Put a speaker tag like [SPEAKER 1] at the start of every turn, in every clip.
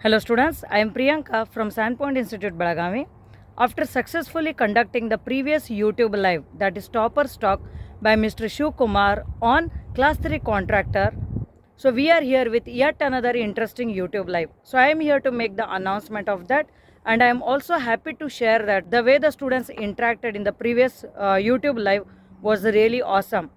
[SPEAKER 1] Hello students, I am Priyanka from Sandpoint Institute Belagavi. After successfully conducting the previous YouTube live, that is Topper's Talk by Mr. Shiv Kumar on Class 3 Contractor, so we are here with yet another interesting YouTube live. So I am here to make the announcement of that, and I am also happy to share that the way the students interacted in the previous YouTube live was really awesome.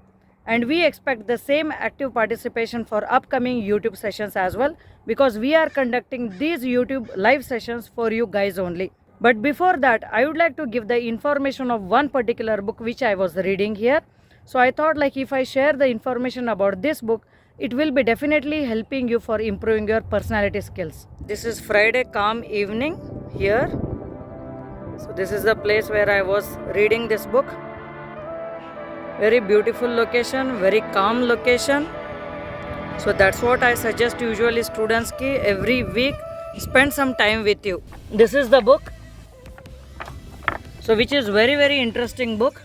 [SPEAKER 1] And we expect the same active participation for upcoming YouTube sessions as well, because we are conducting these YouTube live sessions for you guys only. But before that, I would like to give the information of one particular book which I was reading here. So I thought like if I share the information about this book, it will be definitely helping you for improving your personality skills. This is Friday calm evening here. So this is the place where I was reading this book. Very beautiful location, very calm location. So that's what I suggest usually students ki every week spend some time with you. This is the book. So which is very interesting book.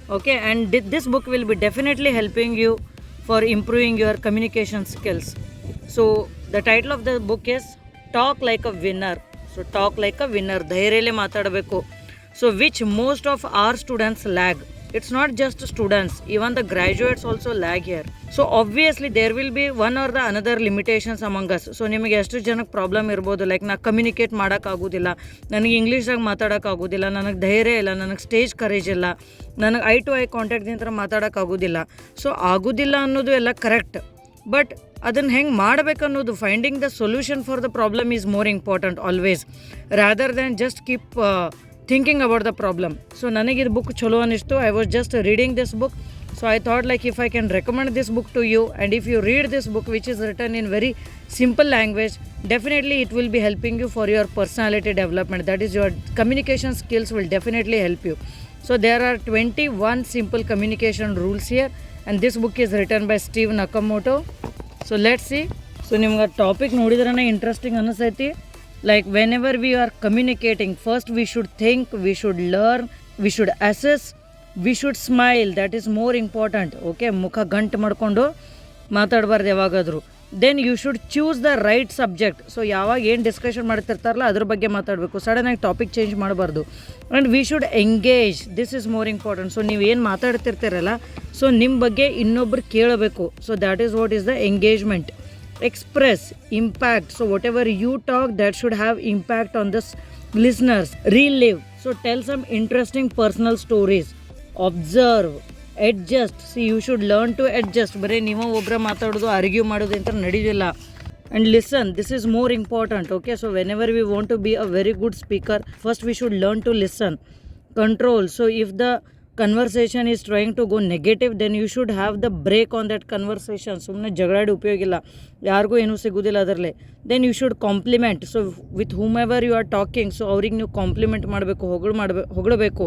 [SPEAKER 1] Okay, and this book will be definitely helping you for improving your communication skills. So the title of the book is Talk Like a Winner. So talk like a winner. ಧೈರ್ಯಲೆ ಮಾತಾಡಬೇಕು. So which most of our students lag. It's not just students, even the graduates also lag here. So obviously there will be one or the another limitations among us. So ನಿಮಗೆ ಎಷ್ಟು ಜನಕ್ಕೆ problem ಇರ್ಬೋದು, like ನಾ communicate ಮಾಡೋಕ್ಕಾಗೋದಿಲ್ಲ, ನನಗೆ ಇಂಗ್ಲೀಷಾಗ ಮಾತಾಡೋಕ್ಕಾಗೋದಿಲ್ಲ, ನನಗೆ ಧೈರ್ಯ ಇಲ್ಲ, ನನಗೆ ಸ್ಟೇಜ್ ಕರೇಜ್ ಇಲ್ಲ, ನನಗೆ ಐ ಟು ಐ ಕಾಂಟ್ಯಾಕ್ಟ್ದಿಂತ ಮಾತಾಡೋಕ್ಕಾಗೋದಿಲ್ಲ. ಸೊ ಆಗೋದಿಲ್ಲ ಅನ್ನೋದು ಎಲ್ಲ ಕರೆಕ್ಟ್, ಬಟ್ ಅದನ್ನು ಹೆಂಗೆ ಮಾಡಬೇಕನ್ನೋದು finding the solution for the problem is more important always, rather than just keep thinking about the problem. So ನನಗೆ ಇದು book ಚಲೋ ಅನಿಸ್ತು. I was just reading this book, so I thought like if I can recommend this book to you, and if you read this book which is written in very simple language, definitely it will be helping you for your personality development. That is, your communication skills will definitely help you. So there are 21 simple communication rules here, and this book is written by Steve Nakamoto. So let's see. So ನಿಮ್ಗೆ topic ನೋಡಿದ್ರೇ interesting ಅನಿಸೈತಿ. Like whenever we are communicating, first we should think, we should learn, we should assess, we should smile. That is more important. Okay, ಮುಖ ಗಂಟು ಮಾಡಿಕೊಂಡು ಮಾತಾಡಬಾರ್ದು ಯಾವಾಗಾದರೂ. Then you should choose the right subject. So ಯಾವಾಗ ಏನು discussion ಮಾಡ್ತಿರ್ತಾರಲ್ಲ ಅದ್ರ ಬಗ್ಗೆ ಮಾತಾಡಬೇಕು, ಸಡನ್ನಾಗಿ ಟಾಪಿಕ್ ಚೇಂಜ್ ಮಾಡಬಾರ್ದು. And we should engage. This is more important. So ನೀವು ಏನು ಮಾತಾಡ್ತಿರ್ತೀರಲ್ಲ, ಸೊ ನಿಮ್ಮ ಬಗ್ಗೆ ಇನ್ನೊಬ್ರು ಕೇಳಬೇಕು. So that is what is the engagement. Express, impact. So whatever you talk, that should have impact on the listeners. Relive. So tell some interesting personal stories. Observe, adjust. See, you should learn to adjust. ಬರೀ ನೀವು ಒಬ್ಬರ ಮಾತಾಡೋದು argue ಮಾಡೋದು ಅಂತ ನಡೆಯೋದಿಲ್ಲ. And listen, this is more important. Okay, so whenever we want to be a very good speaker, first we should learn to listen. Control. So if the conversation is trying to go negative, then you should have the break on that conversation. ಸುಮ್ಮನೆ ಜಗಳಾಡಿ ಉಪಯೋಗ ಇಲ್ಲ, ಯಾರಿಗೂ ಏನೂ ಸಿಗೋದಿಲ್ಲ ಅದರಲ್ಲೇ. Then you should compliment. So with whomever you are talking, so ಅವ್ರಿಗೆ ನೀವು compliment ಮಾಡಬೇಕು, ಹೊಗಳಬೇಕು.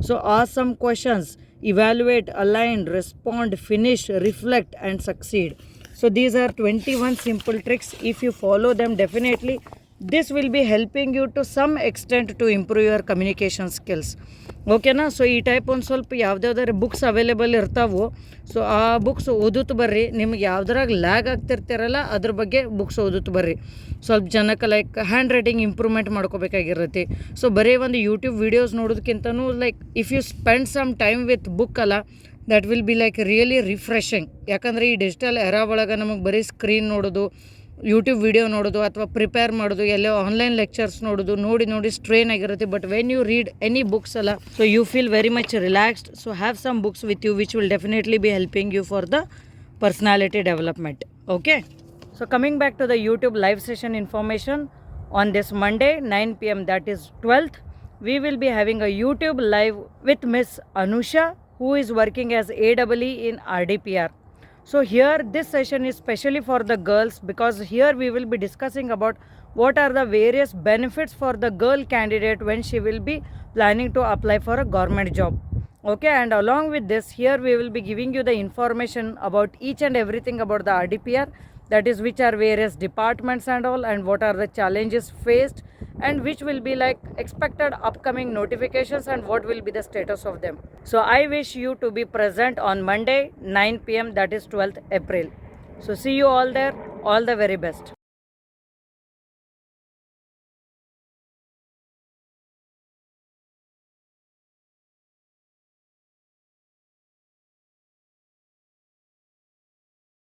[SPEAKER 1] So ask some questions, evaluate, align, respond, finish, reflect and succeed. So these are 21 simple tricks. If you follow them, definitely this will be helping you to some extent to improve your communication skills. ಓಕೆನಾ? So ಈ type ಒಂದು ಸ್ವಲ್ಪ ಯಾವುದಾದ್ರು books available ಇರ್ತಾವೋ, so ಆ books ಓದುತ್ತು ಬರ್ರಿ. ನಿಮ್ಗೆ ಯಾವ್ದ್ರಾಗ lag ಆಗ್ತಿರ್ತೀರಲ್ಲ ಅದ್ರ ಬಗ್ಗೆ ಬುಕ್ಸ್ ಓದುತ್ತು ಬರ್ರಿ. ಸ್ವಲ್ಪ ಜನಕ್ಕೆ ಲೈಕ್ ಹ್ಯಾಂಡ್ ರೈಟಿಂಗ್ ಇಂಪ್ರೂವ್ಮೆಂಟ್ ಮಾಡ್ಕೋಬೇಕಾಗಿರುತ್ತೆ. ಸೊ ಬರೀ ಒಂದು ಯೂಟ್ಯೂಬ್ ವೀಡಿಯೋಸ್ ನೋಡೋದಕ್ಕಿಂತನೂ like if you spend some time with book ಅಲ್ಲ, that will be like really refreshing. ಯಾಕಂದರೆ ಈ ಡಿಜಿಟಲ್ ಎರಾ ಒಳಗೆ ನಮಗೆ ಬರೀ ಸ್ಕ್ರೀನ್ ನೋಡೋದು, ಯೂಟ್ಯೂಬ್ ವಿಡಿಯೋ ನೋಡೋದು, ಅಥವಾ ಪ್ರಿಪೇರ್ ಮಾಡೋದು, ಎಲ್ಲೋ ಆನ್ಲೈನ್ ಲೆಕ್ಚರ್ಸ್ ನೋಡೋದು, ನೋಡಿ ಸ್ಟ್ರೇನ್ ಆಗಿರುತ್ತೆ. But when you read any books ಅಲ್ಲ, so you feel very much relaxed. So have some books with you which will definitely be helping you for the personality development. Okay, so coming back to the YouTube live session information, on this Monday 9 p.m, that is 12th, we will be having a YouTube live with Miss Anusha, who is working as AEE in RDPR. So here this session is specially for the girls, because here we will be discussing about what are the various benefits for the girl candidate when she will be planning to apply for a government job. Okay, and along with this, here we will be giving you the information about each and everything about the RDPR, that is which are various departments and all, and what are the challenges faced, and which will be like expected upcoming notifications, and what will be the status of them. So I wish you to be present on Monday 9 p.m, that is 12th April. So see you all there. All the very best.